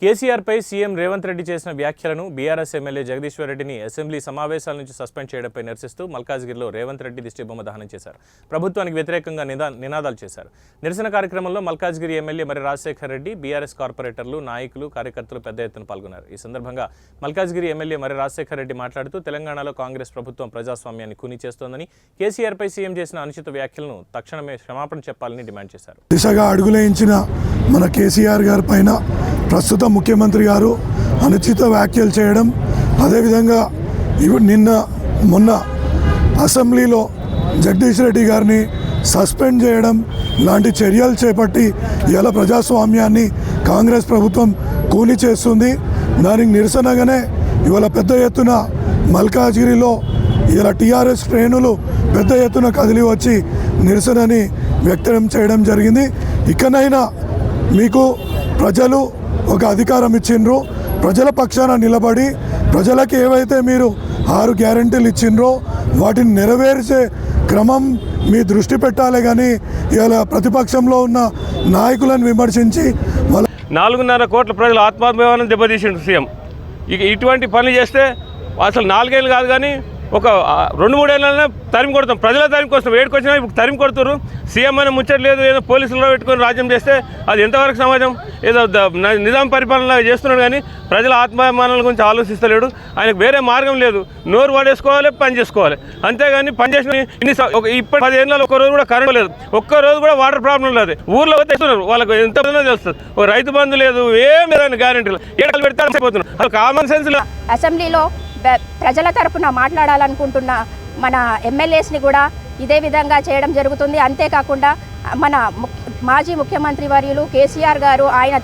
కేసీఆర్పై CM Revanth Reddy చేసిన వ్యాఖ్యలను BRS MLA Jagadishwar రెడ్డిని అసెంబ్లీ సమావేశాల నుంచి సస్పెండ్ చేయడంపై నిరసిస్తూ మల్కాజ్గిరిలో రేవంత్ రెడ్డి దిష్టిబొమ్మ దహనం చేశారు. ప్రభుత్వానికి వ్యతిరేకంగా నినాదాలు చేశారు. నిరసన కార్యక్రమంలో మల్కాజ్గిరి ఎమ్మెల్యే మరి రాజశేఖర్ రెడ్డి, బీఆర్ఎస్ కార్పొరేటర్లు, నాయకులు, కార్యకర్తలు పెద్ద ఎత్తున పాల్గొన్నారు. ఈ సందర్భంగా మల్కాజ్గిరి ఎమ్మెల్యే మరి రాజశేఖర్ రెడ్డి మాట్లాడుతూ తెలంగాణలో కాంగ్రెస్ ప్రభుత్వం ప్రజాస్వామ్యాన్ని కూని చేస్తోందని, కేసీఆర్పై సీఎం చేసిన అనుచిత వ్యాఖ్యలను తక్షణమే క్షమాపణ చెప్పాలని డిమాండ్ చేశారు. దిశగా అడుగులేయించిన మన కేసీఆర్ గారి పైన ప్రస్తుత ముఖ్యమంత్రి గారు అనుచిత వ్యాఖ్యలు చేయడం, అదేవిధంగా మొన్న అసెంబ్లీలో జగదీష్ రెడ్డి గారిని సస్పెండ్ చేయడం లాంటి చర్యలు చేపట్టి ఇలా ప్రజాస్వామ్యాన్ని కాంగ్రెస్ ప్రభుత్వం కూలి చేస్తుంది. దానికి నిరసనగానే ఇవాళ పెద్ద ఎత్తున మల్కాజ్గిరిలో ఇలా టీఆర్ఎస్ శ్రేణులు పెద్ద ఎత్తున కదిలి వచ్చి నిరసనని వ్యక్తం చేయడం జరిగింది. ఇకనైనా మీకు ప్రజలు ఒక అధికారం ఇచ్చిండ్రు, ప్రజల పక్షాన నిలబడి ప్రజలకు ఏవైతే మీరు 6 గ్యారెంటీలు ఇచ్చిండ్రో వాటిని నెరవేర్చే క్రమం మీ దృష్టి పెట్టాలి. కానీ ఇలా ప్రతిపక్షంలో ఉన్న నాయకులను విమర్శించి 4.5 కోట్ల ప్రజల ఆత్మాభిమానం దెబ్బతీసిండు సీఎం. ఇటువంటి పనులు చేస్తే అసలు 4 ఏళ్ళు కాదు కానీ ఒక 2-3 ఏళ్ళనే తరిమి కొడతాం. ప్రజల తరిమి కోసం ఏడుకొచ్చినా ఇప్పుడు తరిమి కొడుతున్నారు. సీఎం అని ముచ్చట్లేదు, ఏదో పోలీసుల్లో పెట్టుకొని రాజ్యం చేస్తే అది ఎంతవరకు సమాజం? ఏదో నిజాం పరిపాలన చేస్తున్నాడు కానీ ప్రజల ఆత్మాభిమానాల గురించి ఆలోచిస్తలేడు. ఆయనకు వేరే మార్గం లేదు. నోరు పడేసుకోవాలి, పని చేసుకోవాలి. అంతేగాని పని చేసిన ఇప్పటి 10 ఏళ్ళలో ఒక్క రోజు కూడా కరెంట్ లేదు, ఒక్క రోజు కూడా వాటర్ ప్రాబ్లం లేదు. ఊర్లో తెస్తున్నారు, వాళ్ళకి ఎంత తెలుస్తుంది. ఒక రైతు బంధు లేదు, ఏం లేదని గ్యారెంటీలు ఏడాలు పెడితే అయిపోతున్నారు. అసలు కామన్ సెన్స్ లేదు. అసెంబ్లీలో ప్రజల తరపున మాట్లాడాలనుకుంటున్న మన ఎమ్మెల్యేస్ని కూడా ఇదే విధంగా చేయడం జరుగుతుంది. అంతేకాకుండా మన మాజీ ముఖ్యమంత్రి వర్యులు కేసీఆర్ గారు ఆయన